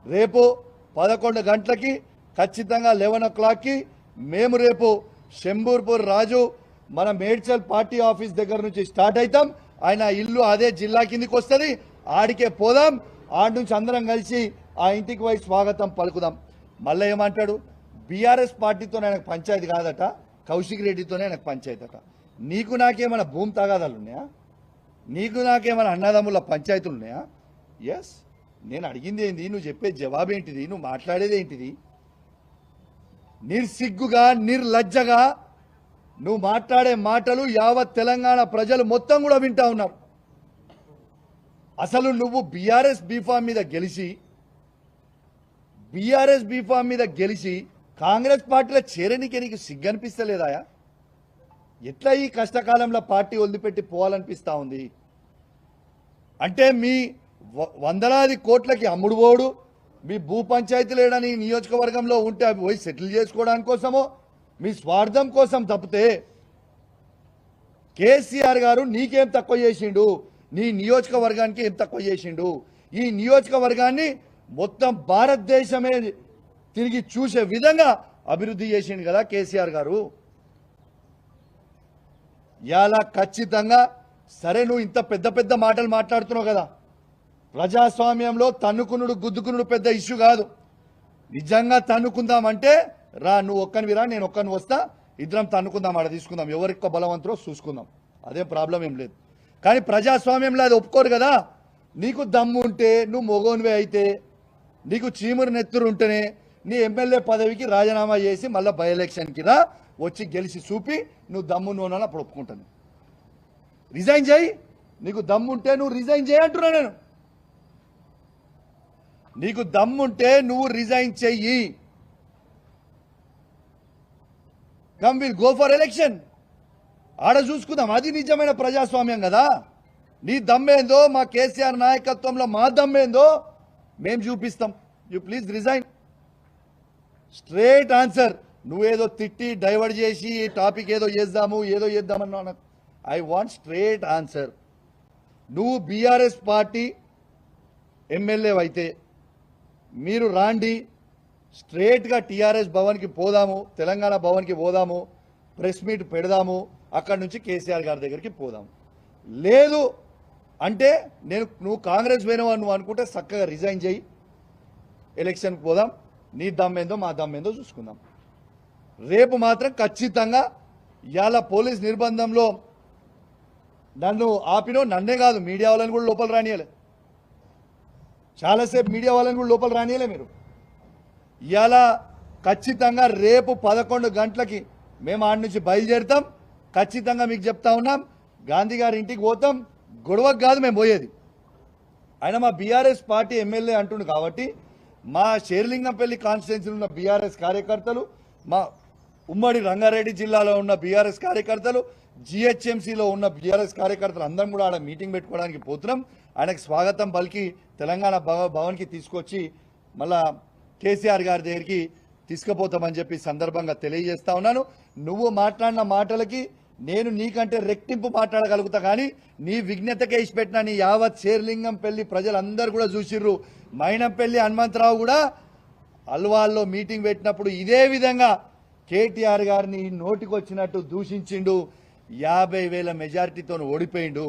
రేపు 11 గంటలకి ఖచ్చితంగా 11 o'clockకి మేము రేపు శంబూర్పూర్ రాజు మన మేడ్చల్ పార్టీ ఆఫీస్ దగ్గర నుంచి స్టార్ట్ అవుతాం. ఆయన ఇల్లు అదే జిల్లా కిందికి వస్తుంది. ఆడికే పోదాం. ఆడి నుంచి అందరం కలిసి ఆ ఇంటికి పోయి స్వాగతం పలుకుదాం. మళ్ళీ ఏమంటాడు, బీఆర్ఎస్ పార్టీతో ఆయనకు పంచాయతీ కాదట, కౌశిక్ రెడ్డితోనే ఆయనకు పంచాయతీ అట. నీకు నాకేమైనా భూమి తగాదాలు ఉన్నాయా? నీకు నాకేమైనా అన్నదమ్ముల పంచాయతీలు ఉన్నాయా? ఎస్, నేను అడిగింది ఏంది, నువ్వు చెప్పే జవాబు ఏంటిది, నువ్వు మాట్లాడేది ఏంటిది? నిర్సిగ్గుగా నిర్లజ్జగా నువ్వు మాట్లాడే మాటలు యావత్ తెలంగాణ ప్రజలు మొత్తం కూడా వింటా ఉన్నారు. అసలు నువ్వు బీఆర్ఎస్ బీఫామ్ మీద గెలిచి కాంగ్రెస్ పార్టీలో చేరనికి నీకు సిగ్గనిపిస్తలేదాయా? ఎట్లా ఈ కష్టకాలంలో పార్టీ వదిలిపెట్టి పోవాలనిపిస్తా ఉంది? అంటే మీ వందలాది కోట్లకి అమ్ముడు పోడు, మీ భూ పంచాయతీ లేడని నియోజకవర్గంలో ఉంటే అవి పోయి సెటిల్ చేసుకోవడానికి కోసమో మీ స్వార్థం కోసం తప్పితే కేసీఆర్ గారు నీకేం తక్కువ చేసిండు, నీ నియోజకవర్గానికి ఏం తక్కువ చేసిండు? ఈ నియోజకవర్గాన్ని మొత్తం భారతదేశమే తిరిగి చూసే విధంగా అభివృద్ధి చేసిండు కదా కేసీఆర్ గారు. ఇలా ఖచ్చితంగా సరే, నువ్వు ఇంత పెద్ద పెద్ద మాటలు మాట్లాడుతున్నావు కదా, ప్రజాస్వామ్యంలో తన్నుకునుడు గుద్దుకునుడు పెద్ద ఇష్యూ కాదు. నిజంగా తన్నుకుందామంటే రా, నువ్వు ఒక్కనివి రా, నేను ఒక్కని వస్తా, ఇద్దరం తన్నుకుందాం, ఆడ తీసుకుందాం, ఎవరికి బలవంతరో చూసుకుందాం, అదే ప్రాబ్లం ఏం లేదు. కానీ ప్రజాస్వామ్యంలో అది ఒప్పుకోరు కదా. నీకు దమ్ము ఉంటే, నువ్వు మొగోనివే అయితే, నీకు చీమురు నెత్తురు ఉంటేనే నీ ఎమ్మెల్యే పదవికి రాజీనామా చేసి మళ్ళీ బై ఎలక్షన్కి రా, వచ్చి గెలిచి చూపి నువ్వు దమ్ము నూనె అప్పుడు ఒప్పుకుంటాను. రిజైన్ చేయి, నీకు దమ్ముంటే నువ్వు రిజైన్ చేయి అంటున్నా నేను. నీకు దమ్ముంటే నువ్వు రిజైన్ చెయ్యి. Come will go for election, ఆడ చూసుకుందాం. అది నిజమైన ప్రజాస్వామ్యం కదా. నీ దమ్మేందో, మా కేసీఆర్ నాయకత్వంలో మా దమ్మేందో మేము చూపిస్తాం. You please resign. Straight answer. నువ్వేదో తిట్టి డైవర్ట్ చేసి టాపిక్ ఏదో చేద్దామన్నా, ఐ వాంట్ స్ట్రేట్ ఆన్సర్. నువ్వు బీఆర్ఎస్ పార్టీ ఎమ్మెల్యే అయితే మీరు రాండి, స్ట్రేట్గా టీఆర్ఎస్ భవన్కి పోదాము, తెలంగాణ భవన్కి పోదాము, ప్రెస్ మీట్ పెడదాము, అక్కడి నుంచి కేసీఆర్ గారి దగ్గరికి పోదాము. లేదు అంటే నువ్వు కాంగ్రెస్ పోయినవా నువ్వు అనుకుంటే చక్కగా రిజైన్ చేయి, ఎలక్షన్కి పోదాం, నీ దమ్మేందో మా దమ్మేందో చూసుకుందాం. రేపు మాత్రం ఖచ్చితంగా ఇవాళ పోలీస్ నిర్బంధంలో నన్ను ఆపినో, నన్నే కాదు మీడియా వాళ్ళని కూడా లోపల రానియలే, చాలాసేపు మీడియా వాళ్ళని కూడా లోపల రానియలే మీరు. ఇవాళ ఖచ్చితంగా రేపు 11 గంటలకి మేము ఆడి నుంచి బయలుదేరుతాం. ఖచ్చితంగా మీకు చెప్తా ఉన్నాం, గాంధీ గారి ఇంటికి పోతాం. గొడవకు కాదు మేము పోయేది. ఆయన మా బీఆర్ఎస్ పార్టీ ఎమ్మెల్యే అంటుండు కాబట్టి మా షేర్లింగంపల్లి కాన్స్టిట్యున్సీలో ఉన్న బీఆర్ఎస్ కార్యకర్తలు, మా ఉమ్మడి రంగారెడ్డి జిల్లాలో ఉన్న బీఆర్ఎస్ కార్యకర్తలు, జిహెచ్ఎంసీలో ఉన్న బీఆర్ఎస్ కార్యకర్తలు అందరం కూడా ఆడ మీటింగ్ పెట్టుకోవడానికి పోతున్నాం. ఆయనకు స్వాగతం పలికి తెలంగాణ భవన్కి తీసుకొచ్చి మళ్ళా కేసీఆర్ గారి దగ్గరికి తీసుకుపోతామని చెప్పి సందర్భంగా తెలియజేస్తా ఉన్నాను. నువ్వు మాట్లాడిన మాటలకి నేను నీకంటే రెట్టింపు మాట్లాడగలుగుతా, కానీ నీ విజ్ఞతకే ఇచ్చిపెట్టిన నీ యావత్ షేర్లింగంపల్లి ప్రజలందరూ కూడా చూసిర్రు. మైనంపల్లి హనుమంతరావు కూడా అల్వాల్లో మీటింగ్ పెట్టినప్పుడు ఇదే విధంగా కేటీఆర్ గారిని నోటికొచ్చినట్టు దూషించిండు. 50,000 మెజారిటీతో ఓడిపోయిండు.